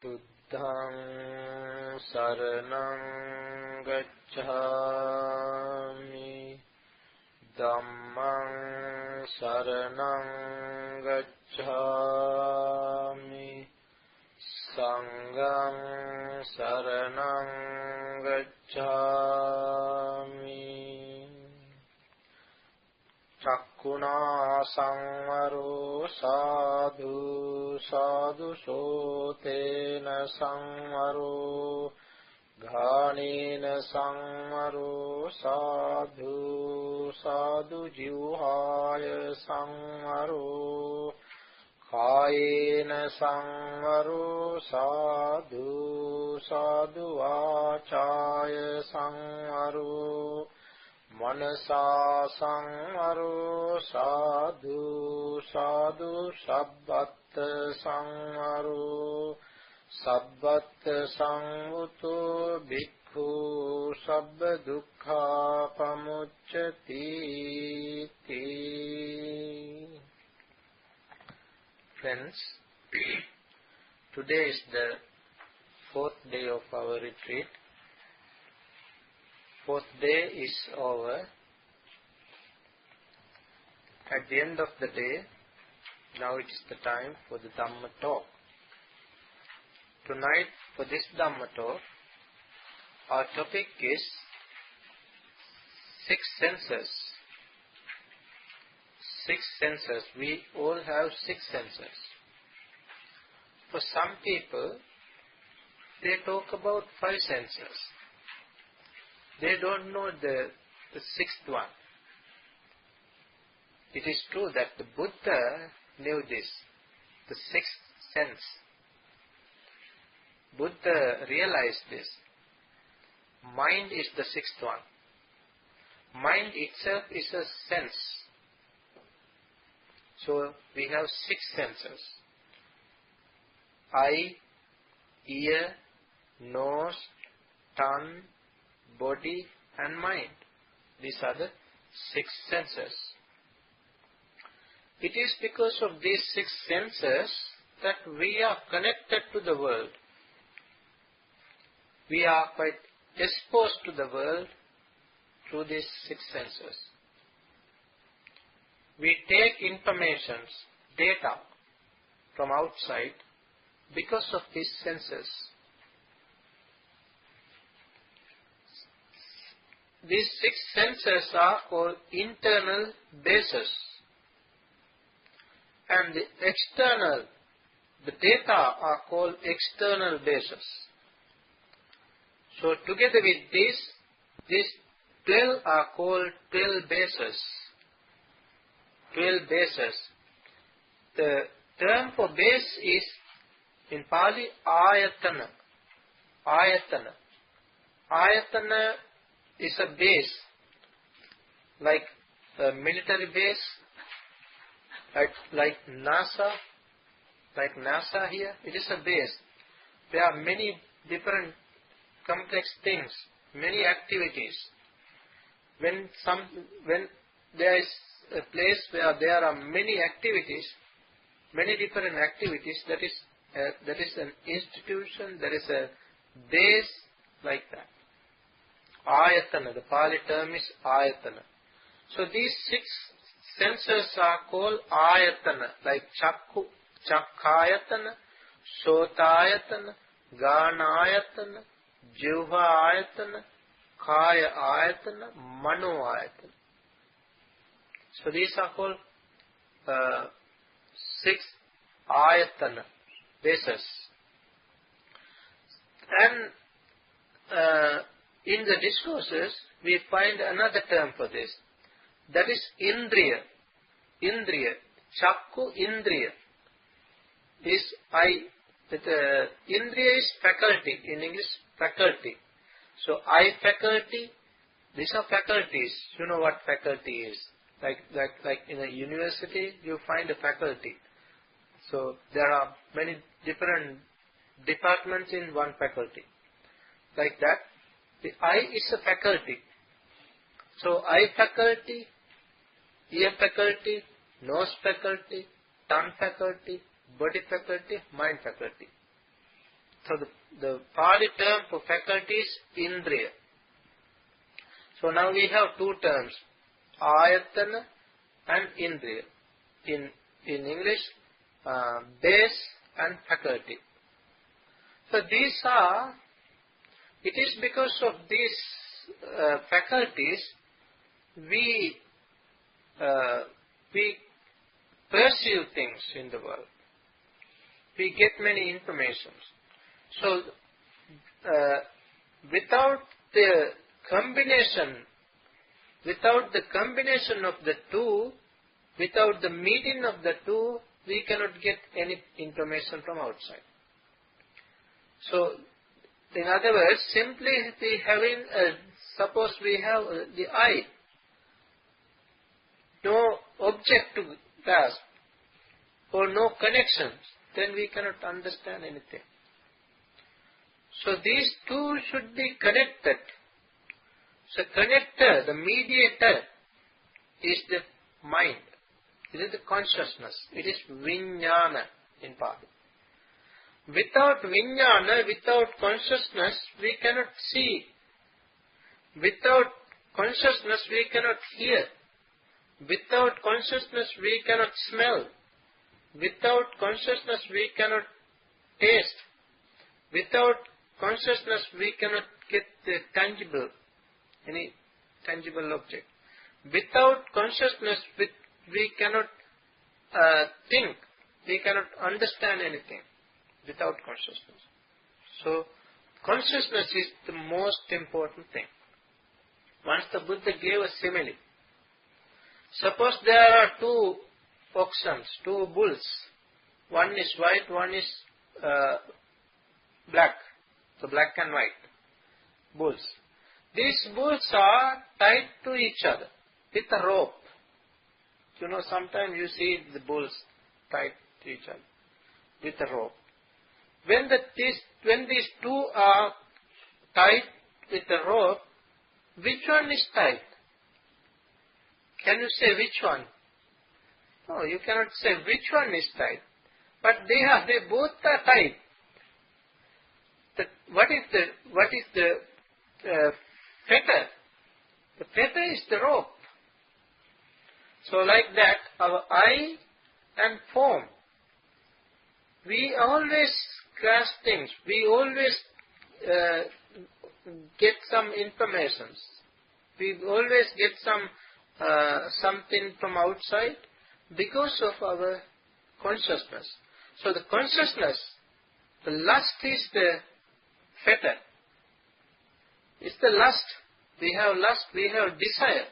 Buddhaṃ saraṇaṃ gacchāmi, Dhammaṃ saraṇaṃ gacchāmi, Saṅgham saraṇaṃ gacchāmi. Cakkuna samvaro sadhu sadhu sotena samvaro ghanena samvaro sadhu sadhu jivhaya samvaro kayena samvaro sadhu sadhu vācāya samvaro Manasa samvaro sadhu sadhu sabbatta samvaro sabbatta samvuto bhikkhu sabba dukkha pamucchati. Friends, today is the fourth day of our retreat. Fourth day is over. At the end of the day, now it is the time for the Dhamma talk. Tonight, for this Dhamma talk, our topic is six senses. Six senses. We all have six senses. For some people, they talk about five senses. They don't know the sixth one. It is true that the Buddha knew this, the sixth sense. Buddha realized this. Mind is the sixth one. Mind itself is a sense. So we have six senses. Eye, ear, nose, tongue, body and mind. These are the six senses. It is because of these six senses that we are connected to the world. We are quite exposed to the world through these six senses. We take information, data from outside because of these senses. These six senses are called internal bases. And the external, the data are called external bases. So together with these 12 are called 12 bases. 12 bases. The term for base is in Pali ayatana. Ayatana. Ayatana is a base, like a military base, like NASA here. It is a base. There are many different complex things, many activities. When there is a place where there are many activities, many different activities, that is an institution, that is a base like that. Ayatana, the Pali term is ayatana. So these six senses are called ayatana, like chakku, chakkayatana, sotayatana, ganayatana, jivha ayatana, kaya ayatana, mano ayatana. So these are called six ayatana bases. And in the discourses, we find another term for this. That is indriya. Indriya. Chakku indriya. Indriya is faculty. In English, faculty. So eye faculty, these are faculties. You know what faculty is. Like in a university, you find a faculty. So there are many different departments in one faculty. Like that, the eye is a faculty. So eye faculty, ear faculty, nose faculty, tongue faculty, body faculty, mind faculty. So the Pali term for faculty is Indriya. So now we have two terms, Ayatana and Indriya. In English, base and faculty. So these are, it is because of these faculties we perceive things in the world. We get many informations. So without the combination of the two, without the meeting of the two, we cannot get any information from outside. So, in other words, simply suppose we have the eye, no object to grasp, or no connections, then we cannot understand anything. So these two should be connected. So connector, the mediator, is the mind. It is the consciousness. It is vijnana in Pali. Without vijnana, without consciousness, we cannot see. Without consciousness, we cannot hear. Without consciousness, we cannot smell. Without consciousness, we cannot taste. Without consciousness, we cannot get the tangible, any tangible object. Without consciousness, we cannot think. We cannot understand anything without consciousness. So, consciousness is the most important thing. Once the Buddha gave a simile. Suppose there are two oxen, two bulls. One is white, one is black. So black and white bulls. These bulls are tied to each other with a rope. You know, sometimes you see the bulls tied to each other with a rope. When these two are tied with a rope, which one is tied? Can you say which one? No, you cannot say which one is tied. But they both are tied. What is the fetter? The fetter is the rope. So like that, our eye and form, we always grasp things. We always get some information. We always get something from outside because of our consciousness. So the consciousness, the lust is the fetter. It's the lust. We have lust, we have desire.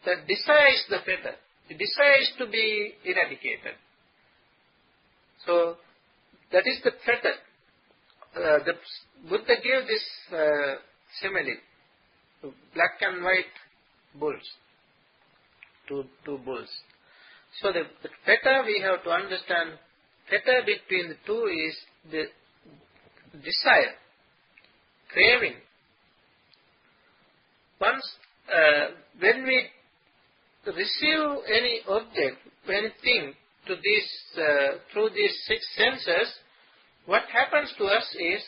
The desire is the fetter. The desire is to be eradicated. So, that is the fetter. The Buddha gave this simile to black and white bulls. Two bulls. So, the fetter we have to understand, fetter between the two is the desire, craving. Once, when we receive any object, anything to through these six senses, what happens to us is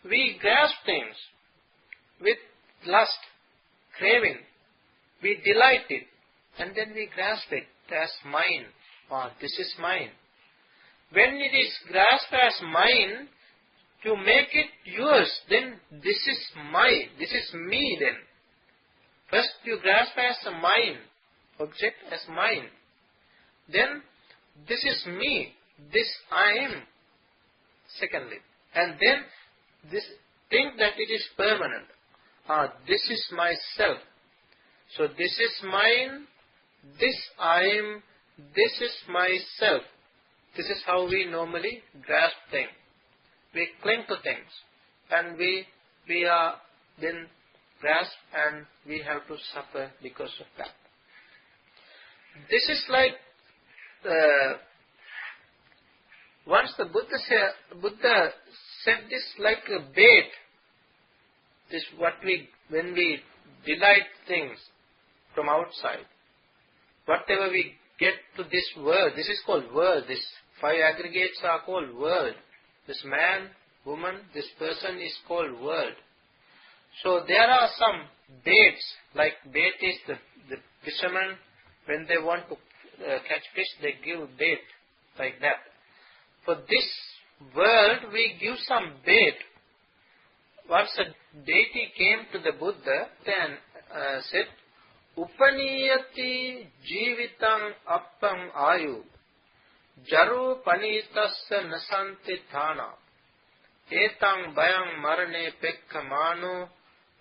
we grasp things with lust, craving. We delight it, and then we grasp it as mine. Oh, this is mine. When it is grasped as mine, to make it yours, then this is mine. This is me then. First you grasp as a mine, object as mine. Then this is me, this I am, secondly. And then this think that it is permanent. This is myself. So this is mine, this I am, this is myself. This is how we normally grasp things. We cling to things. And we are then grasp and we have to suffer because of that. This is like, once the Buddha said this like a bait. This when we delight things from outside. Whatever we get to this world, this is called world. These five aggregates are called world. This man, woman, this person is called world. So there are some baits, like bait is the fishermen, when they want to catch fish, they give bait, like that. For this world, we give some bait. Once a deity came to the Buddha and said, Upaniyati jivitang appam ayu, jaru panitassa nasanti thana, etang bayang marane pekkamanu,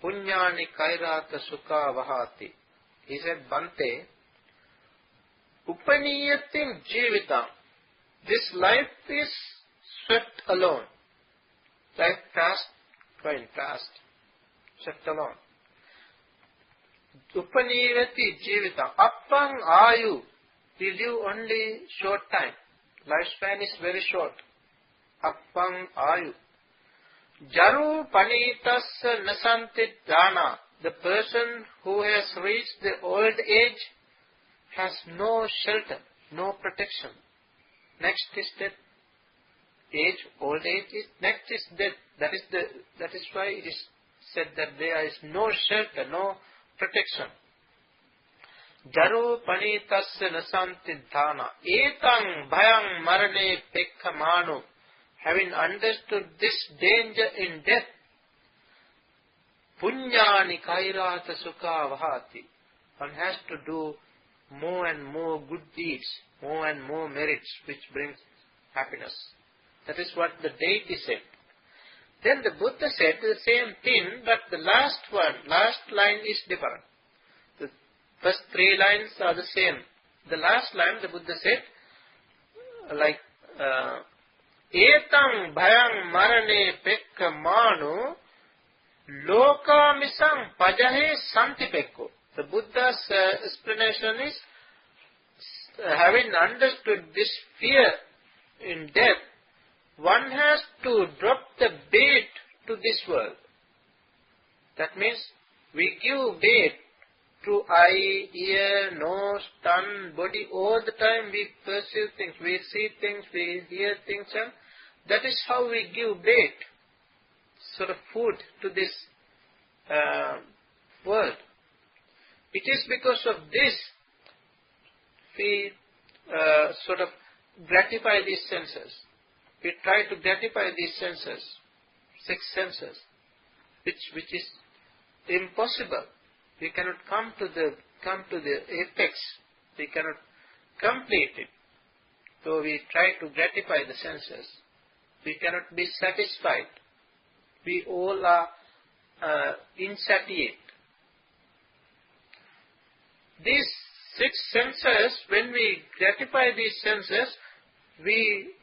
punyani kairata sukha vahati. He said, Bhante, Upaniyatim jivitam. This life is swept alone. Life fast, going fast, swept alone. Upaniyati jivitam. Appang ayu. We live only short time. Lifespan is very short. Appang ayu. Jaru panitassa nasanti dana. The person who has reached the old age has no shelter, no protection. Next is death. Old age is next is death. That is why it is said that there is no shelter, no protection. Jaru panitasya nasanti dhana. Etang bhayang marane pekkamanu. Having understood this danger in death, punyani kairata sukha vahati. One has to do more and more good deeds, more and more merits, which brings happiness. That is what the deity said. Then the Buddha said the same thing, but the last line is different. The first three lines are the same. The last line the Buddha said, like, Etang bhayang marane pekkamanu lokamisang pajahe santipekko. The Buddha's explanation is, having understood this fear in death, one has to drop the bait to this world. That means we give bait to eye, ear, nose, tongue, body. All the time we perceive things, we see things, we hear things, and that is how we give bait, sort of food to this world. It is because of this we sort of gratify these senses. We try to gratify these senses, six senses, which is impossible. We cannot come to the apex. We cannot complete it. So we try to gratify the senses. We cannot be satisfied. We all are insatiate. These six senses, when we gratify these senses, we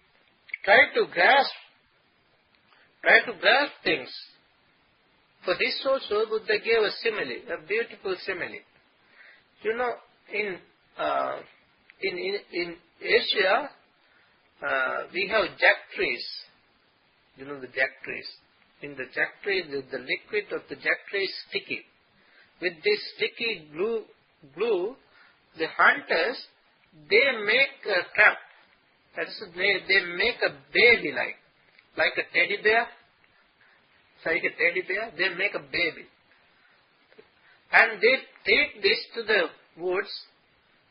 try to grasp things. For this also Buddha gave a simile, a beautiful simile. You know, in Asia, we have jack trees. You know the jack trees. In the jack tree, the liquid of the jack tree is sticky. With this sticky glue, the hunters, they make a trap. That is, they make a baby like a teddy bear. Like a teddy bear, they make a baby. And they take this to the woods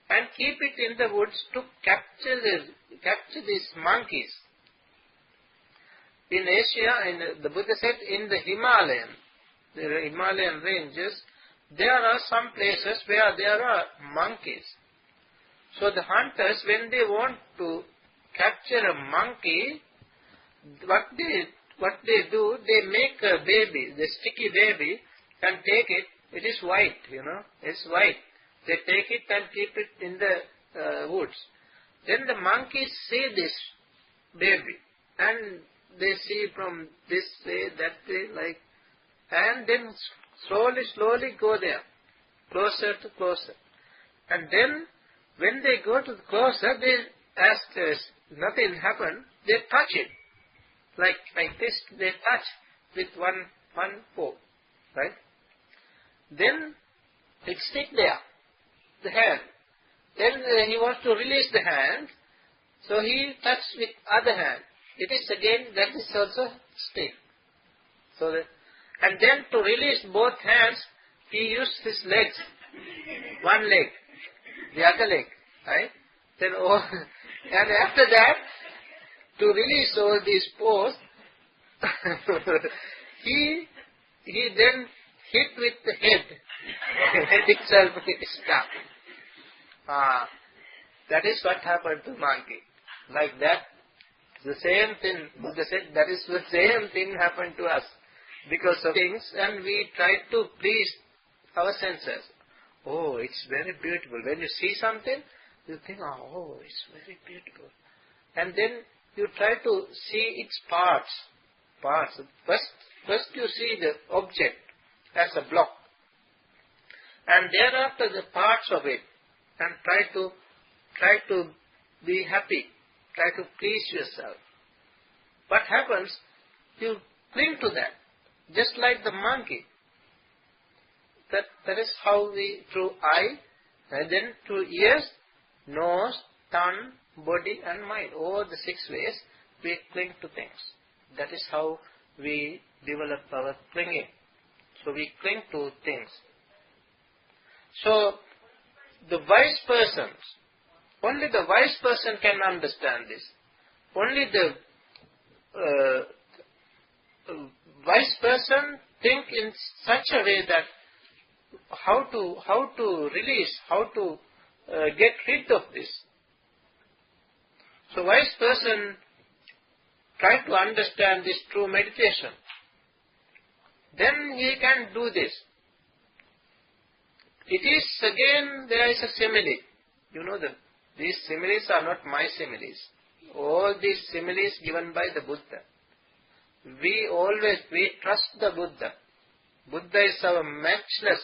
and keep it in the woods to capture these monkeys. In Asia, the Buddha said, in the Himalayan ranges, there are some places where there are monkeys. So the hunters, when they want to capture a monkey, what they do, they make a baby, the sticky baby, and take it. It is white, it's white. They take it and keep it in the woods. Then the monkeys see this baby, and they see from this way, that way, and then slowly go there, closer to closer. And then, when they go to the closer, as nothing happened, they touch it. Like this, they touch with one paw, right? Then it stick there, the hand. Then he wants to release the hand, so he touches with other hand. it is again, that is also stiff. So that, and then to release both hands, he used his legs. One leg, the other leg, right? Then and after that, to release all these pose, he then hit with the head. Head itself is stuck. That is what happened to monkey. Like that, the same thing, Buddha said, that is the same thing happened to us. Because of things, and we try to please our senses. Oh, it's very beautiful. When you see something, you think, oh, it's very beautiful. And then you try to see its parts. First you see the object as a block. And thereafter the parts of it. And try to be happy. Try to please yourself. What happens? You cling to that. Just like the monkey. That is how we, through eye, and then through ears, nose, tongue, body and mind. All the 6 ways we cling to things. That is how we develop our clinging. So we cling to things. So the wise persons, only the wise person can understand this. Only the wise person think in such a way that how to release, how to get rid of this. So wise person try to understand this through meditation. Then he can do this. It is again, there is a simile. You know that these similes are not my similes. All these similes given by the Buddha. We trust the Buddha. Buddha is our matchless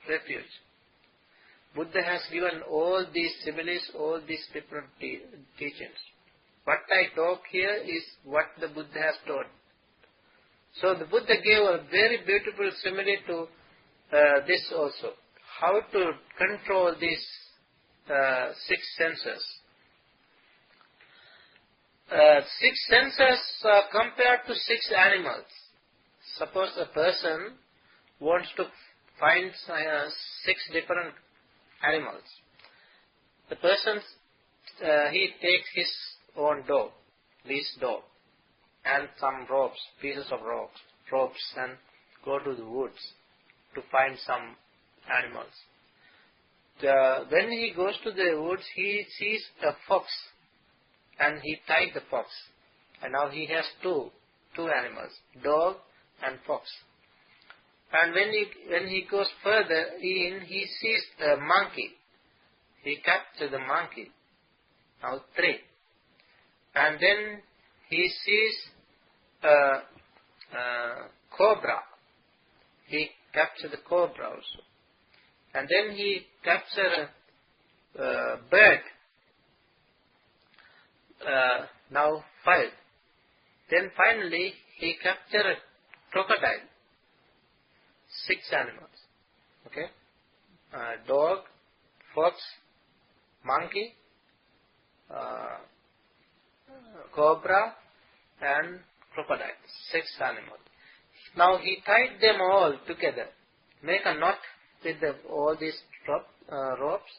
refuge. Buddha has given all these similes, all these different teachings. What I talk here is what the Buddha has taught. So the Buddha gave a very beautiful simile to this also. How to control these 6 senses. 6 senses are compared to 6 animals. Suppose a person wants to find 6 different animals. The person, he takes his own dog, least dog, and some ropes, pieces of ropes, and go to the woods to find some animals. When he goes to the woods, he sees a fox, and he ties the fox. And now he has two animals, dog and fox. And when he goes further in, he sees a monkey. He captures the monkey. Now 3. And then he sees a cobra. He captures the cobra also. And then he captures a bird. Now 5. Then finally he captures a crocodile. 6 animals. Okay? Dog, fox, monkey, cobra and crocodile. 6 animals. Now he tied them all together. Make a knot with all these ropes.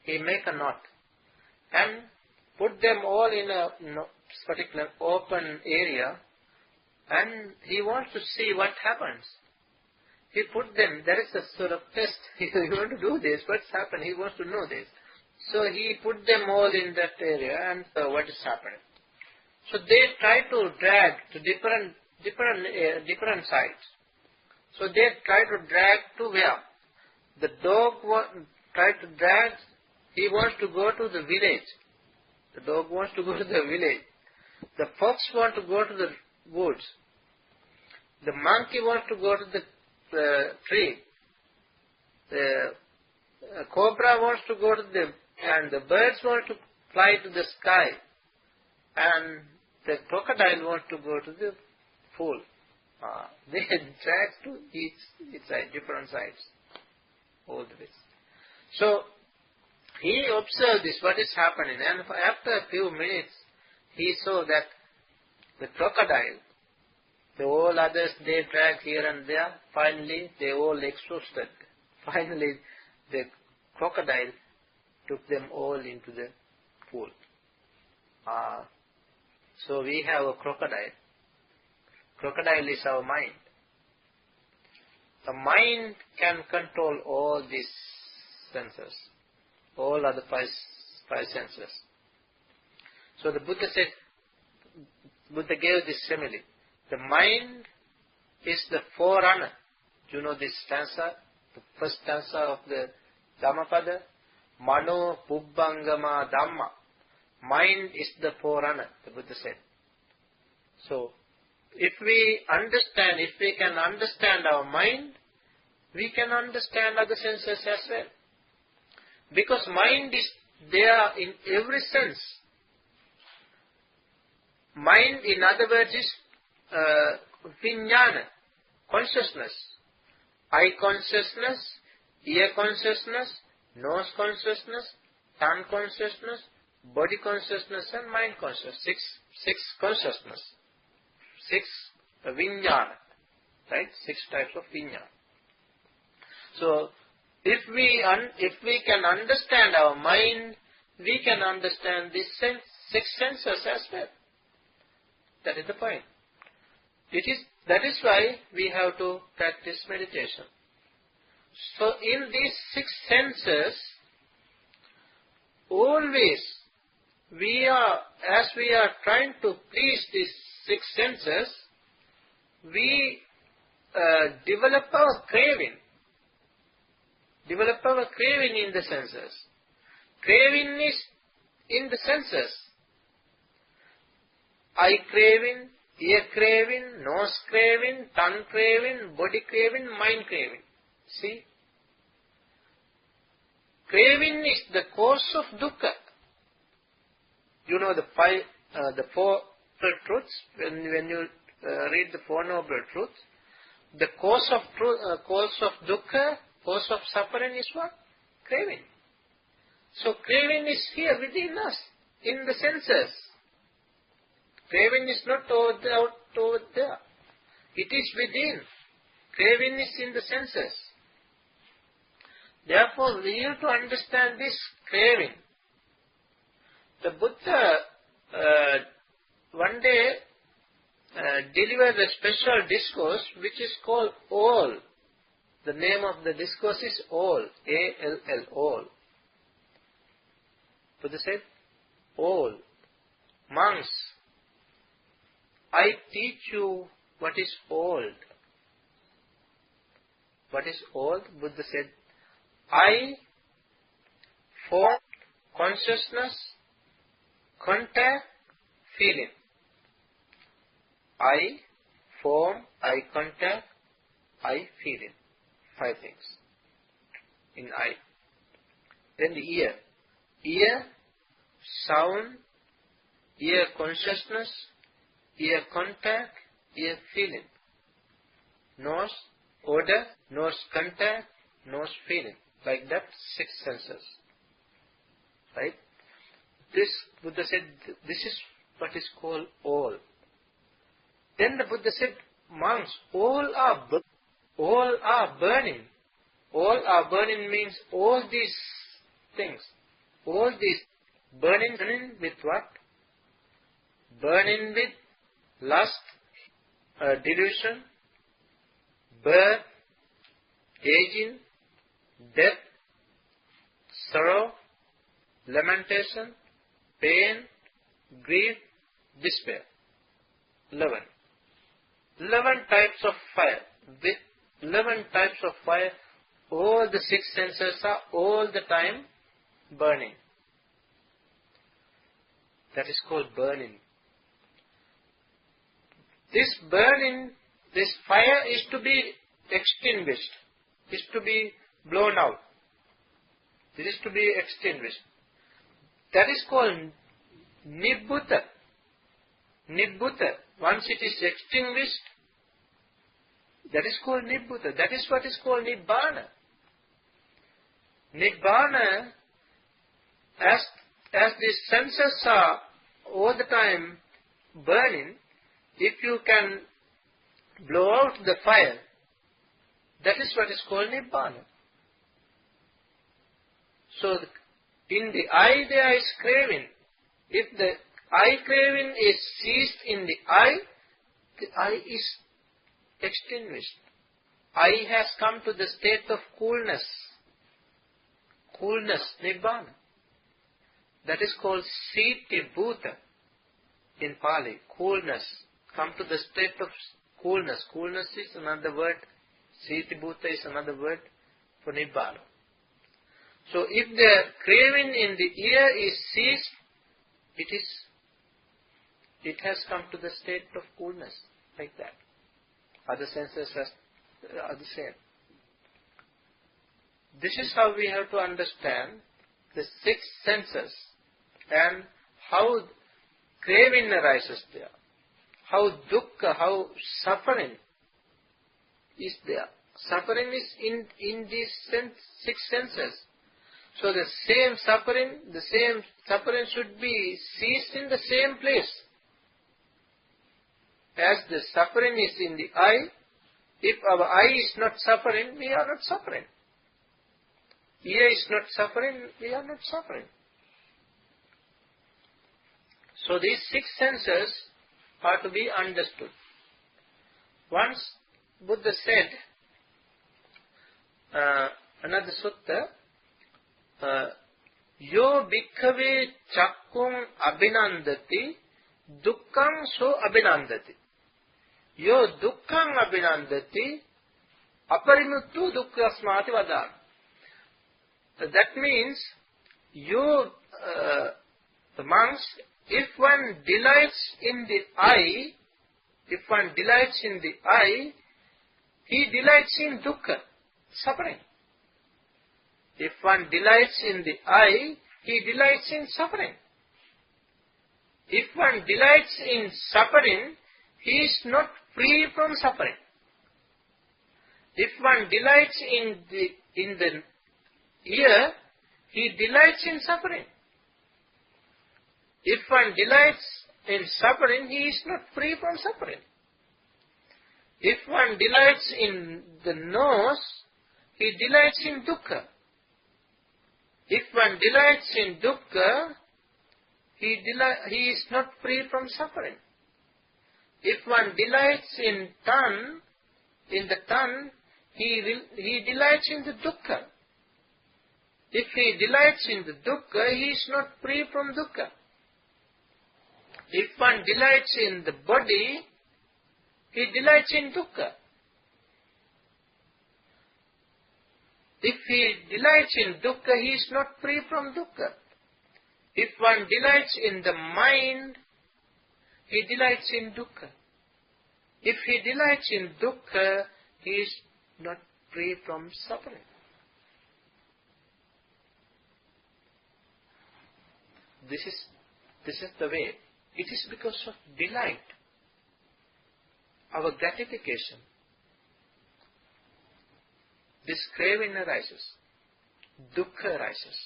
He make a knot. And put them all in a particular open area. And he wants to see what happens. He put them, there is a sort of test. You want to do this, what's happened? He wants to know this. So he put them all in that area and what is happening. So they try to drag to different sides. So they try to drag to where? The dog try to drag, he wants to go to the village. The dog wants to go to the village. The fox wants to go to the woods. The monkey wants to go to the tree. The cobra wants to go to and the birds want to fly to the sky. And the crocodile wants to go to the pool. They drag to each side, different sides. All this. So, he observed this, what is happening. And after a few minutes, he saw that the crocodile. The all others, they drag here and there. Finally, they all exhausted. Finally, the crocodile took them all into the pool. So we have a crocodile. Crocodile is our mind. The mind can control all these senses, all other five senses. So the Buddha gave this simile. The mind is the forerunner. You know this stanza, the first stanza of the Dhammapada? Mano Pubbangama Dhamma. Mind is the forerunner, the Buddha said. So, if we can understand our mind, we can understand other senses as well. Because mind is there in every sense. Mind, in other words, is vijnana, consciousness. Eye consciousness, ear consciousness, nose consciousness, tongue consciousness, body consciousness and mind consciousness. Six consciousness. Six vijnana. Right? 6 types of vijnana. So, if we can understand our mind, we can understand these 6 senses as well. That is the point. That is why we have to practice meditation. So in these 6 senses, always as we are trying to please these 6 senses, we develop our craving. Develop our craving in the senses. Craving is in the senses. Eye craving, ear craving, nose craving, tongue craving, body craving, mind craving. See? Craving is the cause of dukkha. You know the 4 truths. When you read the 4 noble truths, the cause of dukkha, cause of suffering is what? Craving. So craving is here within us, in the senses. Craving is not over there. It is within. Craving is in the senses. Therefore, we have to understand this craving. The Buddha one day delivered a special discourse which is called All. The name of the discourse is All. A-L-L, All. Buddha said, All. Monks, I teach you what is old. What is old? Buddha said, I form consciousness, contact, feeling. I form, I contact, I feeling. 5 things in I. Then the ear. Ear, sound, ear consciousness, ear contact, ear feeling. Nose, odor, nose contact, nose feeling. Like that, 6 senses. Right? This, Buddha said, this is what is called all. Then the Buddha said, monks, all are burning. All are burning means all these things. All these burning with what? Burning with lust, delusion, birth, aging, death, sorrow, lamentation, pain, grief, despair. 11 types of fire. With 11 types of fire, all the 6 senses are all the time burning. That is called burning. This burning, this fire is to be extinguished, is to be blown out. This is to be extinguished. That is called nibbutta. Nibbutta. Once it is extinguished, that is called nibbutta. That is what is called nibbana. Nibbana, as these senses are all the time burning, if you can blow out the fire, that is what is called Nibbana. So, in the eye there is craving. If the eye craving is ceased in the eye is extinguished. Eye has come to the state of coolness. Coolness, Nibbana. That is called Siti Bhuta in Pali. Coolness. Come to the state of coolness. Coolness is another word. Siti Bhuta is another word for Nibbana. So if the craving in the ear is ceased, it has come to the state of coolness, like that. Other senses are the same. This is how we have to understand the 6 senses and how craving arises there, how dukkha, how suffering is there. Suffering is in these 6 senses. So the same suffering should be ceased in the same place. As the suffering is in the eye, if our eye is not suffering, we are not suffering. Ear is not suffering, we are not suffering. So these 6 senses are to be understood. Once Buddha said, another sutta, Yo bhikkhave chakkung abhinandati dukkhaṃ so abhinandati. Yo dukkhaṃ abhinandati aparimuttu dukkhasmāti vadāmi. That means, the monks, if one delights in the eye, he delights in dukkha, suffering. If one delights in the eye, he delights in suffering. If one delights in suffering, he is not free from suffering. If one delights in the ear, he delights in suffering. If one delights in suffering, he is not free from suffering. If one delights in the nose, he delights in dukkha. If one delights in dukkha, he is not free from suffering. If one delights in the tongue, he delights in the dukkha. If he delights in the dukkha, he is not free from dukkha. If one delights in the body, he delights in dukkha. If he delights in dukkha, he is not free from dukkha. If one delights in the mind, he delights in dukkha. If he delights in dukkha, he is not free from suffering. This is the way. It is because of delight, our gratification. This craving arises, dukkha arises.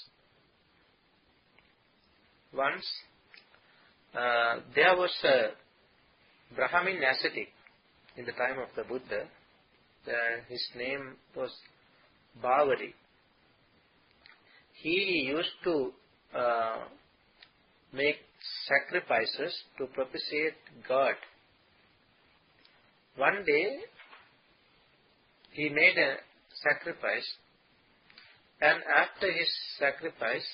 Once there was a Brahmin ascetic in the time of the Buddha. His name was Bhavari. He used to make sacrifices to propitiate God. One day he made a sacrifice, and after his sacrifice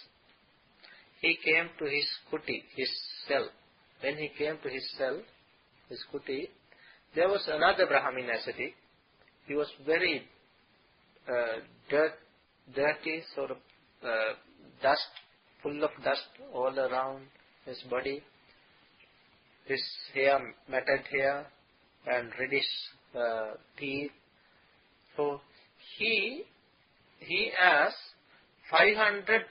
he came to his kuti, his cell. When he came to his cell, his kuti, there was another Brahmin ascetic. He was very dirty, sort of dust, full of dust all around his body. His hair, matted hair, and reddish teeth. So he asked 500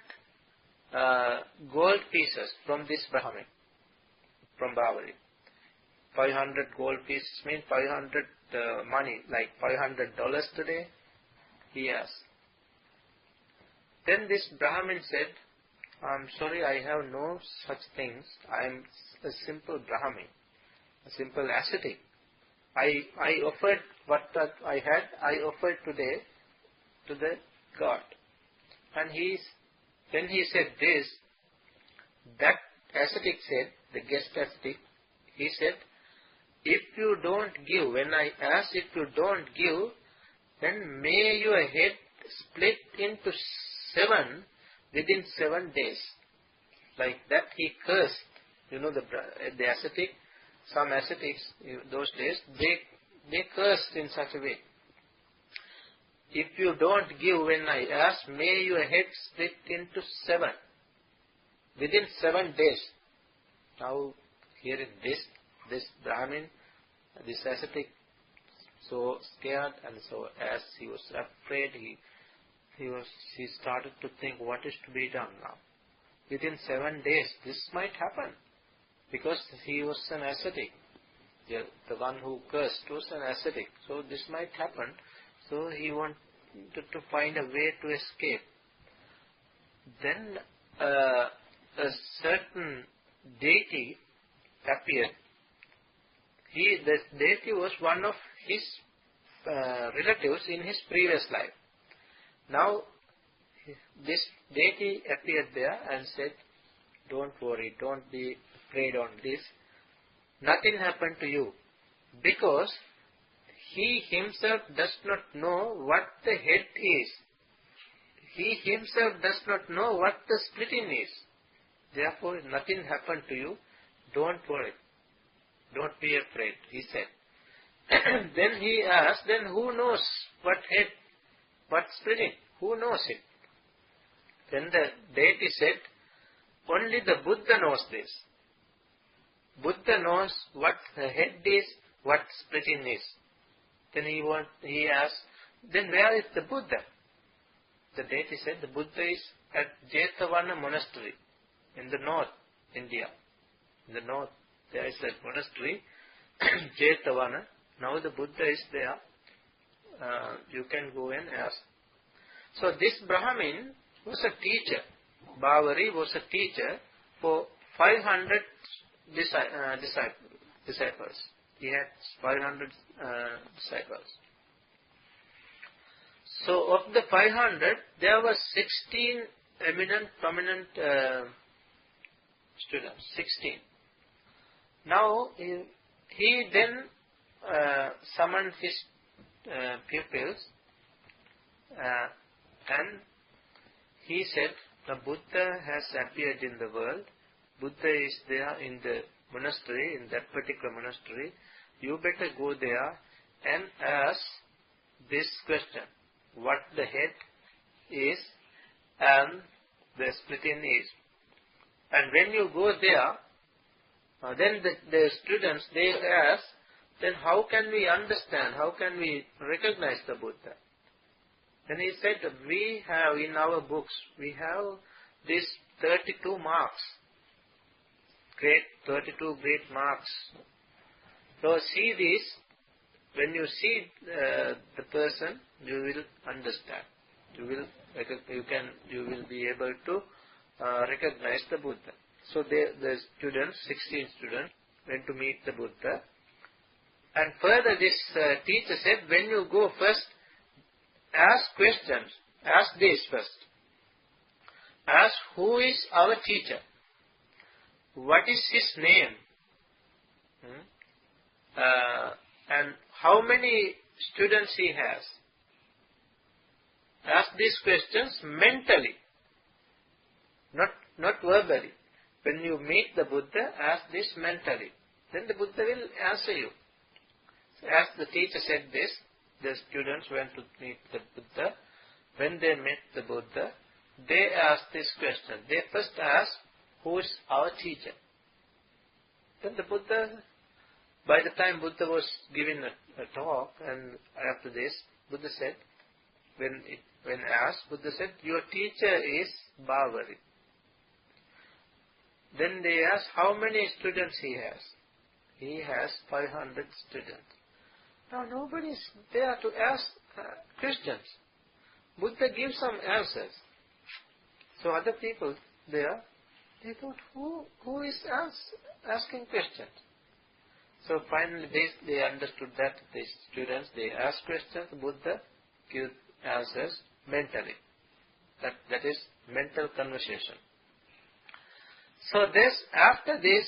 gold pieces from this Brahmin, from Bhavari. 500 gold pieces means 500 money, like $500 today. He asked. Then this Brahmin said, "I'm sorry, I have no such things. I am a simple Brahmin. a simple ascetic. I offered what I had, I offered today to the God. And when he said this, that ascetic said, the guest ascetic, he said, if you don't give, when I ask if you don't give, then may your head split into 7 within 7 days. Like that he cursed. You know, the ascetic, some ascetics those days, they cursed in such a way. If you don't give when I ask, may your head split into 7 within 7 days. Now, hearing this Brahmin, this ascetic, so scared, and so as he was afraid, he started to think, what is to be done now? Within 7 days, this might happen, because he was an ascetic. The one who cursed was an ascetic, so this might happen. So he wanted to find a way to escape. Then a certain deity appeared. This deity was one of his relatives in his previous life. Now, this deity appeared there and said, don't worry, don't be afraid on this. Nothing happened to you, because he himself does not know what the head is. He himself does not know what the splitting is. Therefore, nothing happened to you. Don't worry. Don't be afraid, he said. Then he asked, then who knows what head, what splitting? Who knows it? Then the deity said, only the Buddha knows this. Buddha knows what the head is, what splitting is. Then he asked, then where is the Buddha? The deity said, the Buddha is at Jetavana monastery in the north, India. In the north, there is a monastery, Jetavana. Now the Buddha is there. You can go and ask. So this Brahmin was a teacher. Bavari was a teacher for 500 disciples. He had 500 disciples. So of the 500, there were 16 eminent, prominent students. 16. Now, he then summoned his pupils and he said, the Buddha has appeared in the world. Buddha is there in the monastery, in that particular monastery. You better go there and ask this question, what the head is and the splitting is. And when you go there, then the students, they ask, then how can we understand, how can we recognize the Buddha? Then he said, we have in our books, we have these 32 marks. 32 great marks. So see this, when you see the person, you will understand. You will be able to recognize the Buddha. So the students, 16 students, went to meet the Buddha. And further this teacher said, when you go first, ask questions. Ask this first. Ask who is our teacher? What is his name? And how many students he has? Ask these questions mentally, not verbally. When you meet the Buddha, ask this mentally. Then the Buddha will answer you. So as the teacher said this, the students went to meet the Buddha. When they met the Buddha, they asked this question. They first asked, who is our teacher? Then the Buddha, by the time Buddha was giving a talk, and after this, Buddha said, when asked, Buddha said, your teacher is Bavari. Then they asked, how many students he has? He has 500 students. Now nobody is there to ask questions. Buddha gives some answers. So other people there, they thought, who is asking questions? So finally they understood that the students, they ask questions, Buddha gives answers mentally. That is mental conversation. So after this,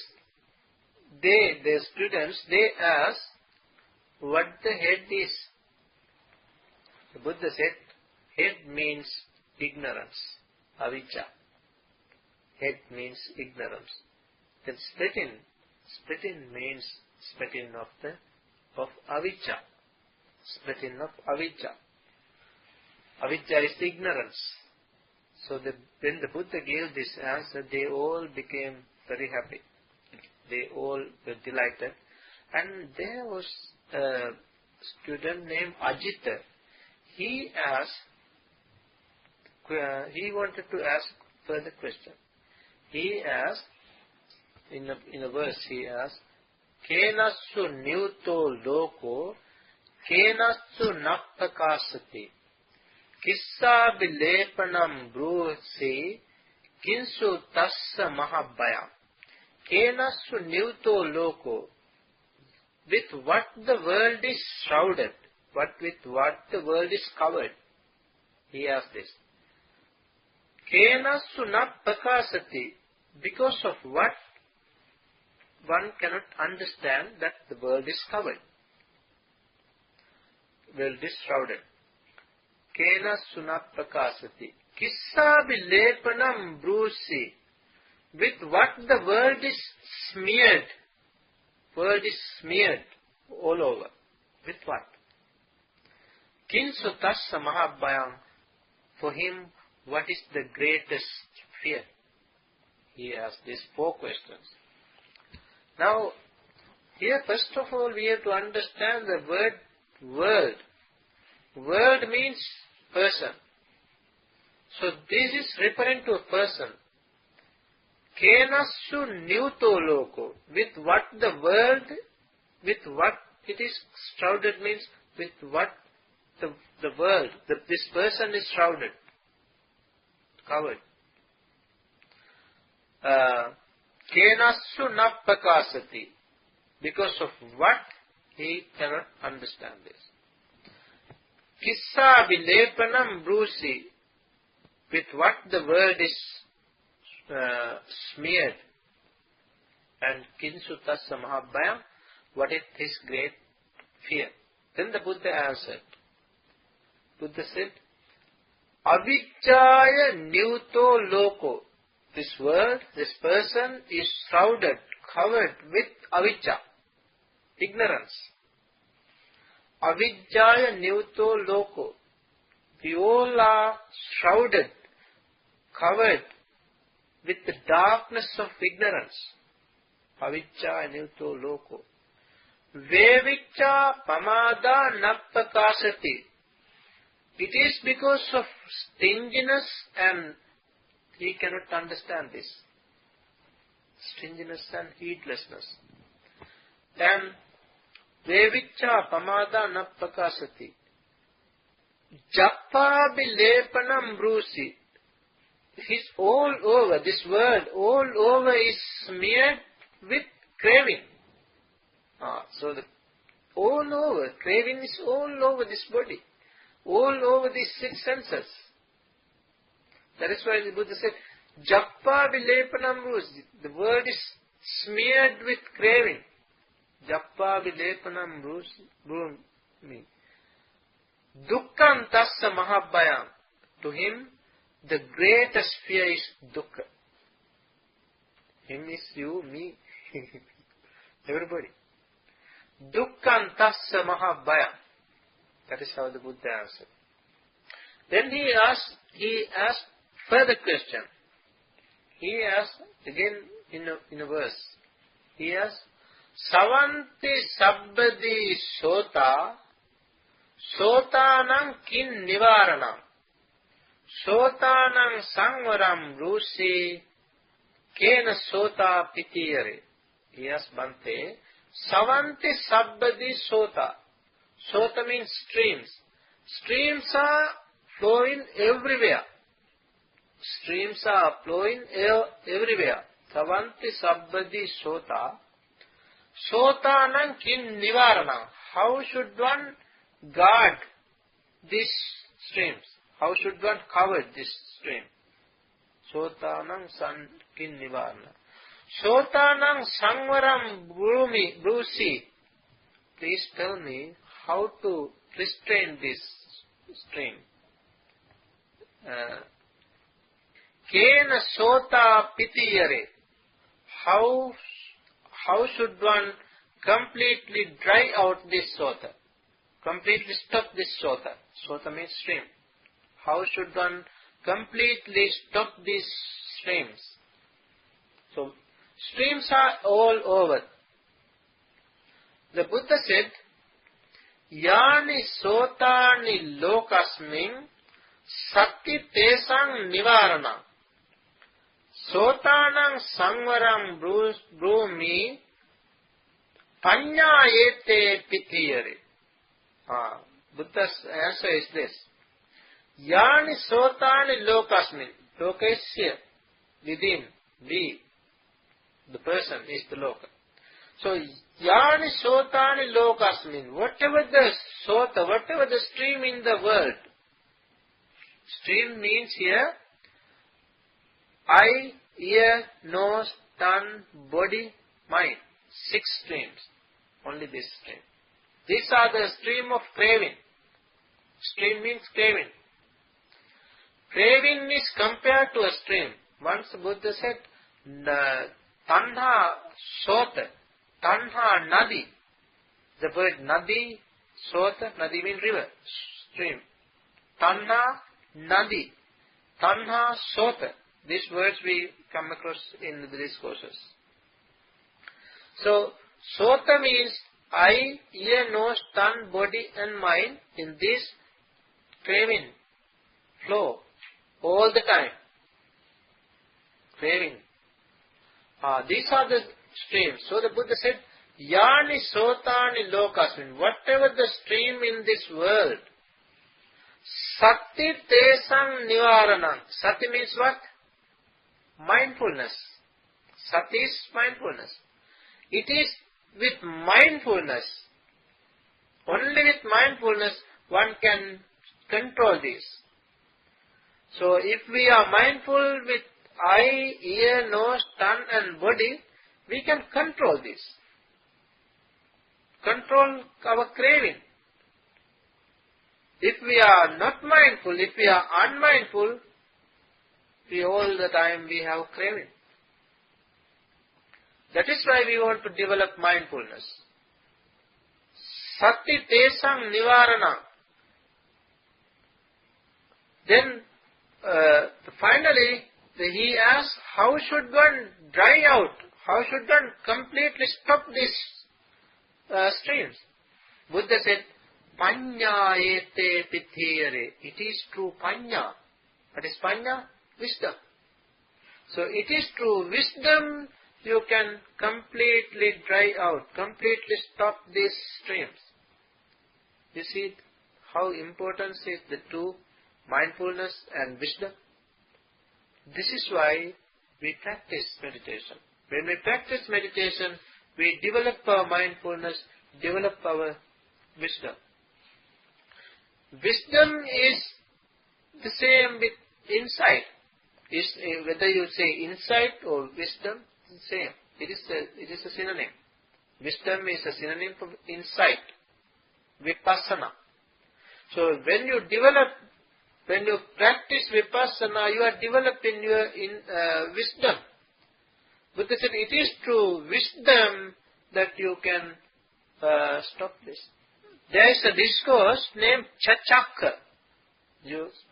the students, they ask what the head is. The Buddha said, head means ignorance, avijja. Head means ignorance. Then splitting means splitting of avijja. Splitting of avijja. Avijja is ignorance. So when the Buddha gave this answer, they all became very happy. They all were delighted. And there was a student named Ajita. He wanted to ask further question. He asked, in a verse he asked, Kenassu nyuto loko, kenassu nappakasati, kissa bilepanam brusi, kinsu tassa mahabhaya. Kenassu nyuto loko, with what the world is shrouded, with what the world is covered. He asked this. Kenassu nappakasati, because of what one cannot understand that the world is covered. World is shrouded. Kenassu nappakasati, kissa bilepanam brusi, with what the world is smeared. World is smeared all over. With what? Kinsu tassa mahabhayam, for him, what is the greatest fear? He asked these 4 questions. Now, here first of all we have to understand the word world. World means person. So this is referring to a person. Kenassu nyuto loko, with what the world, with what it is shrouded means with what the world, this person is shrouded, covered. Kenassu nappakasati, because of what he cannot understand this. Kissa bilepanam brusi, with what the world is smeared. And kinsu tassa mahabhayam, what is his great fear? Then the Buddha answered. Buddha said, avijjaya nyuto loko. This world, this person is shrouded, covered with avijja, ignorance. Avijjaya nyuto loko. We all are shrouded, covered with the darkness of ignorance. Avijjaya nyuto loko. Vevicca pamada nappakasati. It is because of stinginess and he cannot understand this. Stinginess and heedlessness. And Vevicca pamada nappakasati. Jappa bilepanam brusi. His all over, this world, all over is smeared with craving. So all over, craving is all over this body, all over these 6 senses. That is why the Buddha said, Jappa vilepanam brusi. The word is smeared with craving. Jappa vilepanam brusi. Dukkam tassa mahabhayam. To him, the greatest fear is dukkha. Him is you, me, everybody. Dukkam tassa mahabhayam. That is how the Buddha answered. Then he asked further question. He asked again in a verse. He asked, Savanti sabbadi sota, sotanam kin nivaranam, sotanam sangvaram rusi, kena sota pitiyare. He asked Bhante, Savanti sabbadi sota. Sota means streams. Streams are flowing everywhere. Streams are flowing everywhere. Savanti sabbadi sota. Sotanam kin nivaranam. How should one guard these streams? How should one cover this stream? Sotanam kin nivaranam. Sotanam sangvaram brusi. Please tell me how to restrain this stream. Kena sota pitiyare. How should one completely dry out this sota? Completely stop this sota. Sota means stream. How should one completely stop these streams? So, streams are all over. The Buddha said, Yani sotani lokasmin sati tesang nivarana. Sotanang sangvaram brumi panyayete pitiyare. Buddha's answer is this. Yani sotani lokasmin. Loka is here. Within. We. The person is the loka. So, yani sotani lokasmin. Whatever the sota, whatever the stream in the world. Stream means here eye, ear, nose, tongue, body, mind. 6 streams. Only this stream. These are the stream of craving. Stream means craving. Craving is compared to a stream. Once Buddha said, Tanha Sota, Tanha Nadi. The word Nadi, Sota, Nadi means river, stream. Tanha Nadi, Tanha Sota. These words we come across in the discourses. So, Sota means eye, ear, nose, tongue, body and mind in this craving flow all the time. Craving. These are the streams. So the Buddha said, Yani sotani lokasmin. Whatever the stream in this world, sati tesang nivaranam. Sati means what? Mindfulness. Sati is mindfulness. It is with mindfulness. Only with mindfulness one can control this. So if we are mindful with eye, ear, nose, tongue and body, we can control this. Control our craving. If we are not mindful, if we are unmindful, we all the time we have craving. That is why we want to develop mindfulness. Sati tesang nivarana. Then finally he asked, how should one dry out? How should one completely stop these streams? Buddha said, Panya ete pitiyare. It is through panya. What is panya? Wisdom. So it is through wisdom you can completely dry out, completely stop these streams. You see how important is the two, mindfulness and wisdom. This is why we practice meditation. When we practice meditation, we develop our mindfulness, develop our wisdom. Wisdom is the same with insight. Whether you say insight or wisdom, it's the same. It is a synonym. Wisdom is a synonym for insight. Vipassana. So when you practice vipassana, you are developing your wisdom. Buddha said it is through wisdom that you can stop this. There is a discourse named Chachakka.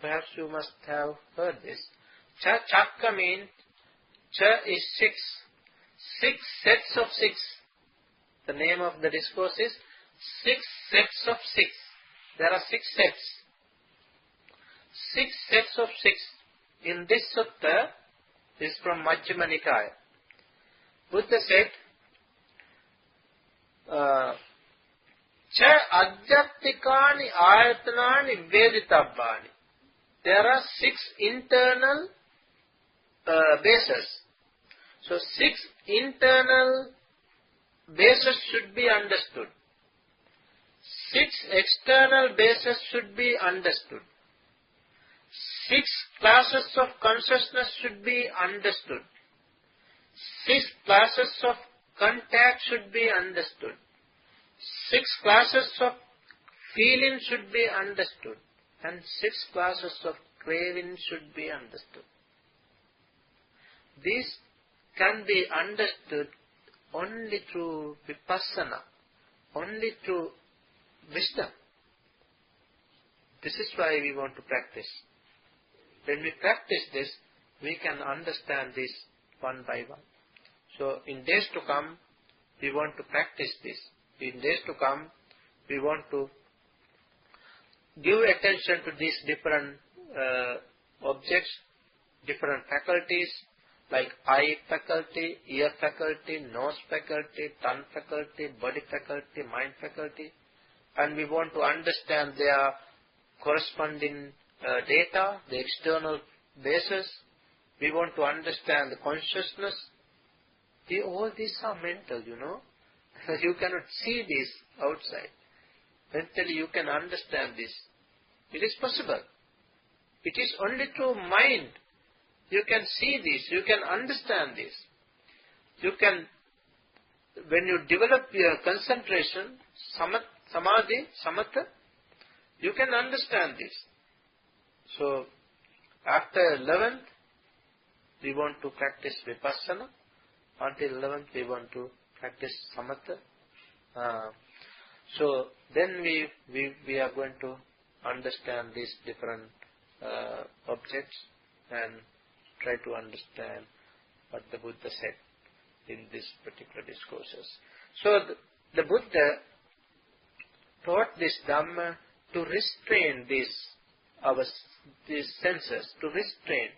Perhaps you must have heard this. Chachakka means Cha is 6. 6 sets of 6. The name of the discourse is 6 sets of 6. There are 6 sets. 6 sets of 6. In this sutta, this is from Majjhima Nikaya. Buddha said, Cha adhyattikani ayatanani veditabbani. There are 6 internal bases. So 6 internal bases should be understood. 6 external bases should be understood. 6 classes of consciousness should be understood. 6 classes of contact should be understood. 6 classes of feeling should be understood. And 6 classes of craving should be understood. These can be understood only through vipassana, only through wisdom. This is why we want to practice. When we practice this, we can understand this one by one. So in days to come, we want to practice this. In days to come, we want to give attention to these different objects, different faculties, like eye faculty, ear faculty, nose faculty, tongue faculty, body faculty, mind faculty. And we want to understand their corresponding data, the external basis. We want to understand the consciousness. All these are mental, You cannot see this outside. Mentally you can understand this. It is possible. It is only through mind you can see this, you can understand this. You can, when you develop your concentration, samadhi, samatha, you can understand this. So, after 11th, we want to practice vipassana. Until 11th, we want to practice samatha. So, then we are going to understand these different objects and try to understand what the Buddha said in this particular discourses. So, the Buddha taught this Dhamma to restrain these senses, to restrain.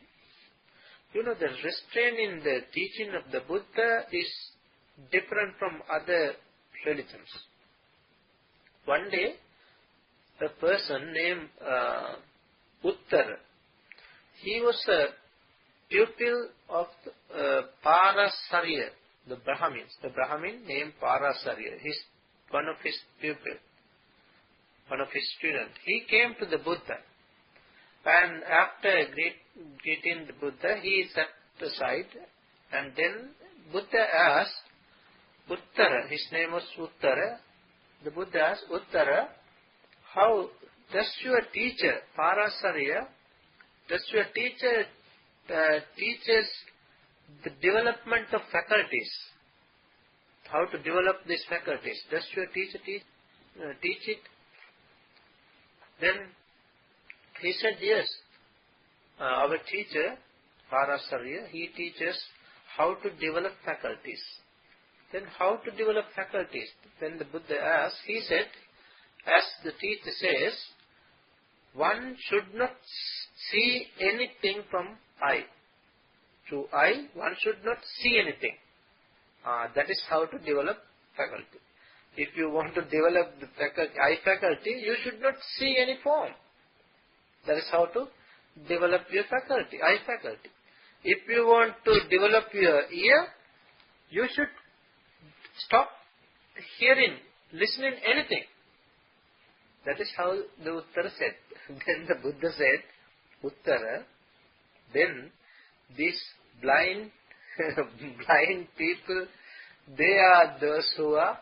The restraint in the teaching of the Buddha is different from other religions. One day, a person named Uttara, he was a pupil of Parasarya, the Brahmins. The Brahmin named Parasarya, one of his pupils, one of his students. He came to the Buddha, and after greeting the Buddha, he sat aside, and then Buddha asked Uttara, his name was Uttara, the Buddha asked Uttara, how does your teacher, Parasarya, teaches the development of faculties? How to develop these faculties? Does your teacher teach it? Then he said, yes. Our teacher, Parasarya, he teaches how to develop faculties. Then how to develop faculties? When the Buddha asked, he said, as the teacher says, one should not see anything from eye. Through eye, one should not see anything. That is how to develop faculty. If you want to develop the eye faculty, you should not see any form. That is how to develop your faculty, eye faculty. If you want to develop your ear, you should stop hearing, listening anything. That is how the Uttara said. Then the Buddha said, Uttara, then these blind people, they are those who have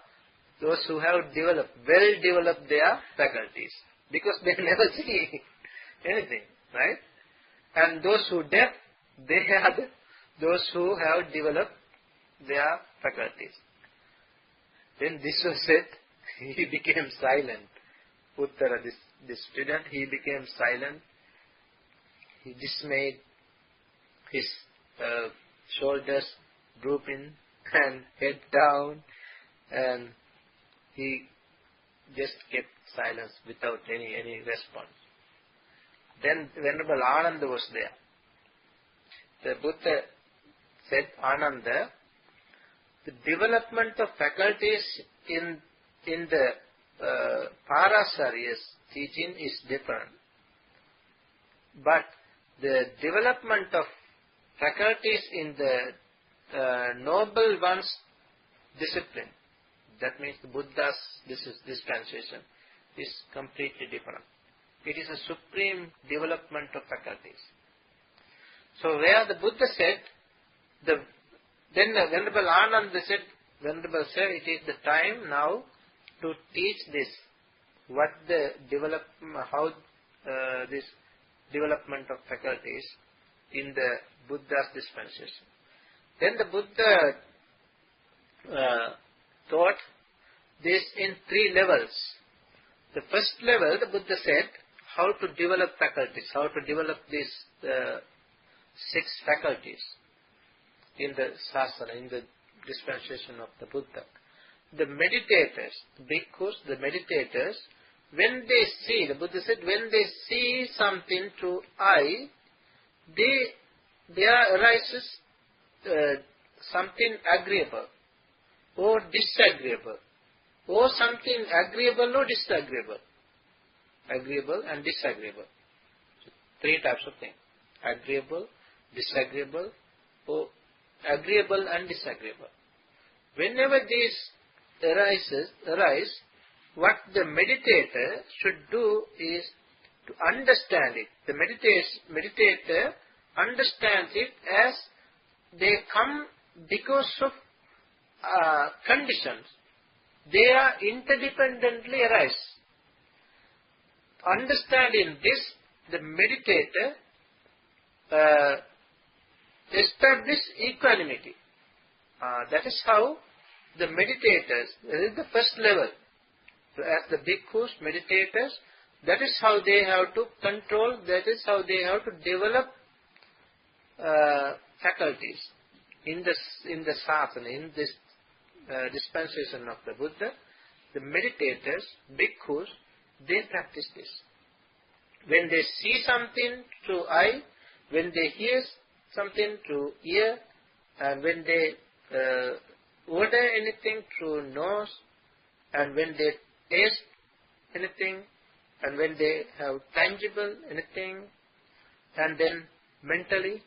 well developed their faculties, because they never see anything, right? And those who deaf, they are those who have developed their faculties. When this was said, he became silent. Uttara, this student, he became silent. He dismayed, his shoulders drooping and head down, and he just kept silence without any response. Then Venerable Ananda was there. The Buddha said, Ananda, the development of faculties in the Parasarya's teaching is different. But the development of faculties in the Noble One's discipline, That means the Buddha's dispensation is completely different. It is a supreme development of faculties. So where the Buddha said, then the Venerable Ananda said, Venerable Sir, it is the time now to teach this, how this development of faculties in the Buddha's dispensation. Then the Buddha taught this in 3 levels. The first level, the Buddha said, how to develop faculties, how to develop these 6 faculties in the Sasana, in the dispensation of the Buddha. The meditators, the bhikkhus, the meditators, when they see, the Buddha said, when they see something through eye, there arises something agreeable or disagreeable, or something agreeable or disagreeable. Agreeable and disagreeable. So 3 types of things. Agreeable, disagreeable, or agreeable and disagreeable. Whenever these arise, what the meditator should do is to understand it. The meditator understands it as they come because of conditions. They are interdependently arise. Understanding this, the meditator establish equanimity. That is how the meditators, that is the first level. So as the bhikkhus, meditators, that is how they have to control, that is how they have to develop faculties in the sadhana, in this dispensation of the Buddha. The meditators, bhikkhus, they practice this. When they see something through eye, when they hear something through ear, and when they order anything through nose, and when they taste anything, and when they have tangible anything, and then mentally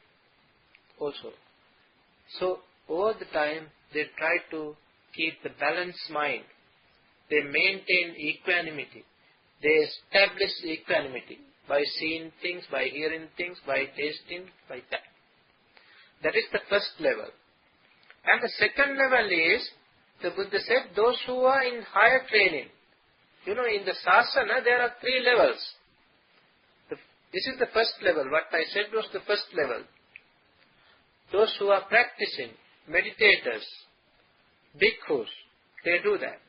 also. So all the time they try to keep the balanced mind. They maintain equanimity. They establish equanimity by seeing things, by hearing things, by tasting, by that. That is the first level. And the second level is, the Buddha said, those who are in higher training. In the Sasana there are 3 levels. This is the first level. What I said was the first level. Those who are practicing, meditators, bhikkhus, they do that.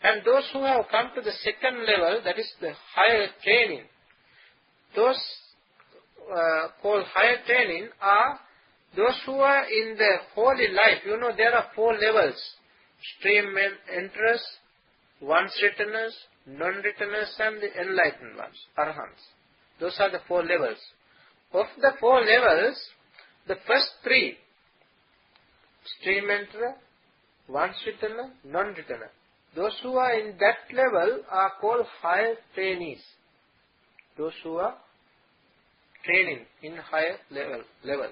And those who have come to the second level, that is the higher training, those called higher training are those who are in the holy life. There are 4 levels: stream enterers, once-returners, non-returners, and the enlightened ones, arhants. Those are the 4 levels. Of the 4 levels, the first 3, stream enterer, once-returner, non-returner, those who are in that level are called higher trainees. Those who are training in higher level.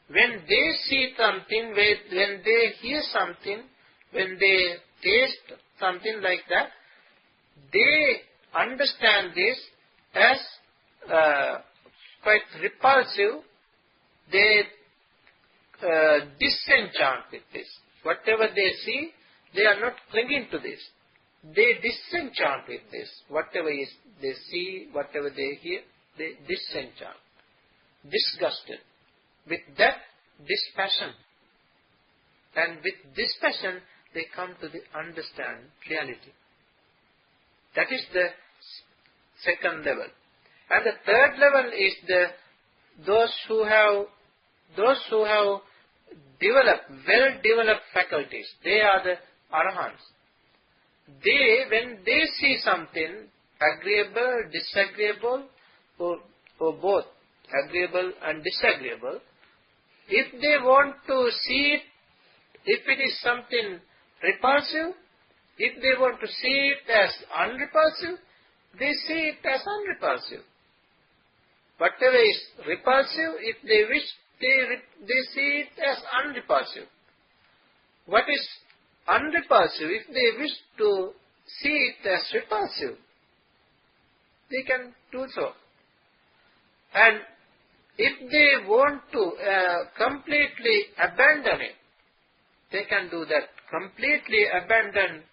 When they see something, when they hear something, when they taste something like that, they understand this as quite repulsive. They disenchant with this. Whatever they see, they are not clinging to this. They disenchant with this. Whatever they see, whatever they hear, they disenchant. Disgusted. With that dispassion. And with dispassion, they come to the understand reality. That is the second level. And the third level is those who have well-developed faculties. They are the arahants. When they see something agreeable, disagreeable, or both agreeable and disagreeable, if they want to see it, if it is something repulsive, if they want to see it as unrepulsive, they see it as unrepulsive. Whatever is repulsive, if they wish, they see it as unrepulsive. What is unrepulsive, if they wish to see it as repulsive, they can do so. And if they want to completely abandon it, they can do that. Completely abandon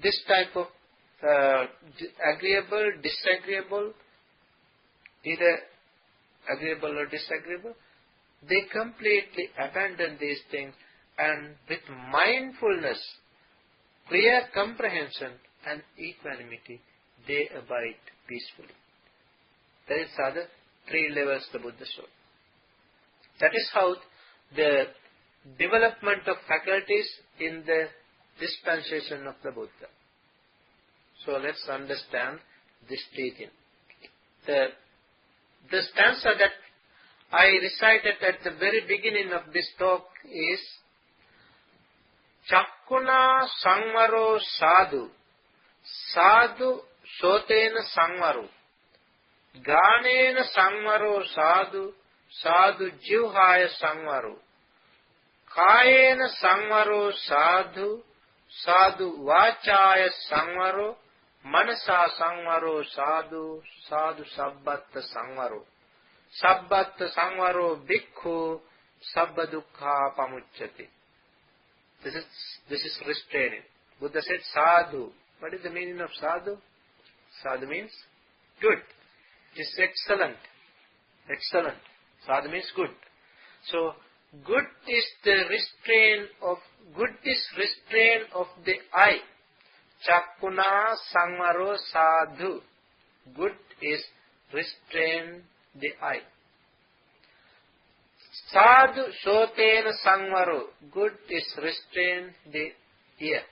this type of agreeable, disagreeable, either agreeable or disagreeable. They completely abandon these things, and with mindfulness, clear comprehension and equanimity, they abide peacefully. These are the three levels the Buddha showed. That is how the development of faculties in the dispensation of the Buddha. So let's understand this teaching. The stanza that I recited at the very beginning of this talk is Chakkuna Sangvaro Sadhu Sadhu Sotena Sangvaru Ganena Sangvaro Sadhu Sadhu Jivhaya Sangvaru Kayena Sangvaro Sadhu Sadhu Vachaya Sangvaro Manasa Sangvaro Sadhu Sadhu Sabbatta Sangvaro Sabbatta Sangvaro Bhikkhu Sabba Dukkha Pamucchati. This is restraining. Buddha said sadhu. What is the meaning of sadhu? Sadhu means good. It is excellent. Excellent. Sadhu means good. So good is the restraint of the eye. Chakkuna Sangvaro Sadhu. Good is restrain the eye. Sadhu Sotena Sangvaro. Good is restrain the ear.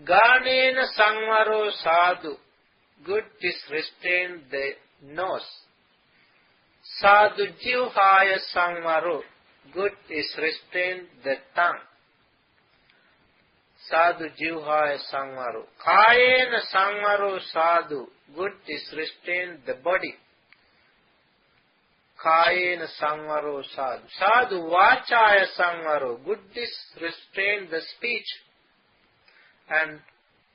Ganena Sangvaro Sadhu. Good is restrain the nose. Sadhu Jivhaya Sangvaro. Good is restrain the tongue. Sadhu Jivhaya Sangvaro. Kayena Sangvaro Sadhu. Good is restrain the body. Kayena Sangvaro Sadhu. Sadhu Vachaya Sangvaro. Good is restrain the speech. And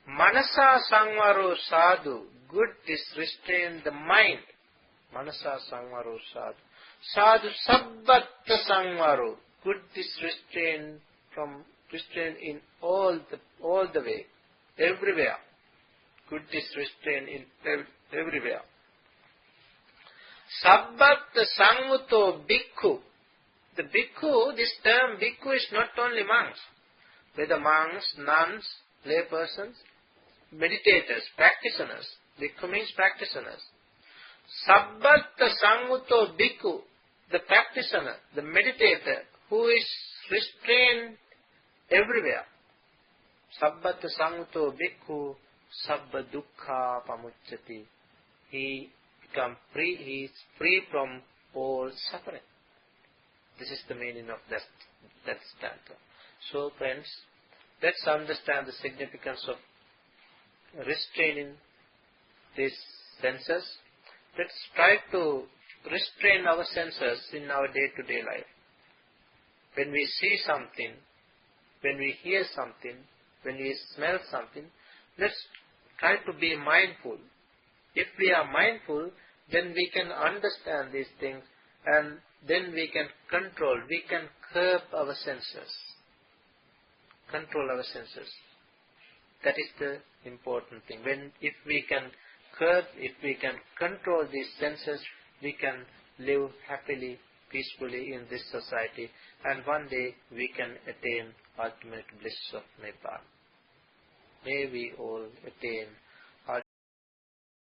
Manasa Sangvaro Sadhu. Good is restrain the mind. Manasa Sangvaro Sadhu. Sadhu Sabbatta Sangvaro. Good is restrain in all the way, everywhere. Good is restrain in everywhere. Sabbatta Sangvuto Bhikkhu. The Bhikkhu, this term Bhikkhu is not only monks, whether monks, nuns, lay persons, meditators, practitioners. Bhikkhu means practitioners. Sabbatta Sangvuto Bhikkhu, the practitioner, the meditator, who is restrained everywhere. Sabbatta Sangvuto Bhikkhu Sabba Dukkha Pamucchati. He is free from all suffering. This is the meaning of that stanza. So friends, let's understand the significance of restraining these senses. Let's try to restrain our senses in our day-to-day life. When we see something, when we hear something, when we smell something, let's try to be mindful. If we are mindful, then we can understand these things, and then we can control, we can curb our senses. Control our senses. That is the important thing. If we can curb, if we can control these senses, we can live happily, peacefully in this society, and one day we can attain ultimate bliss of Nepal. May we all attain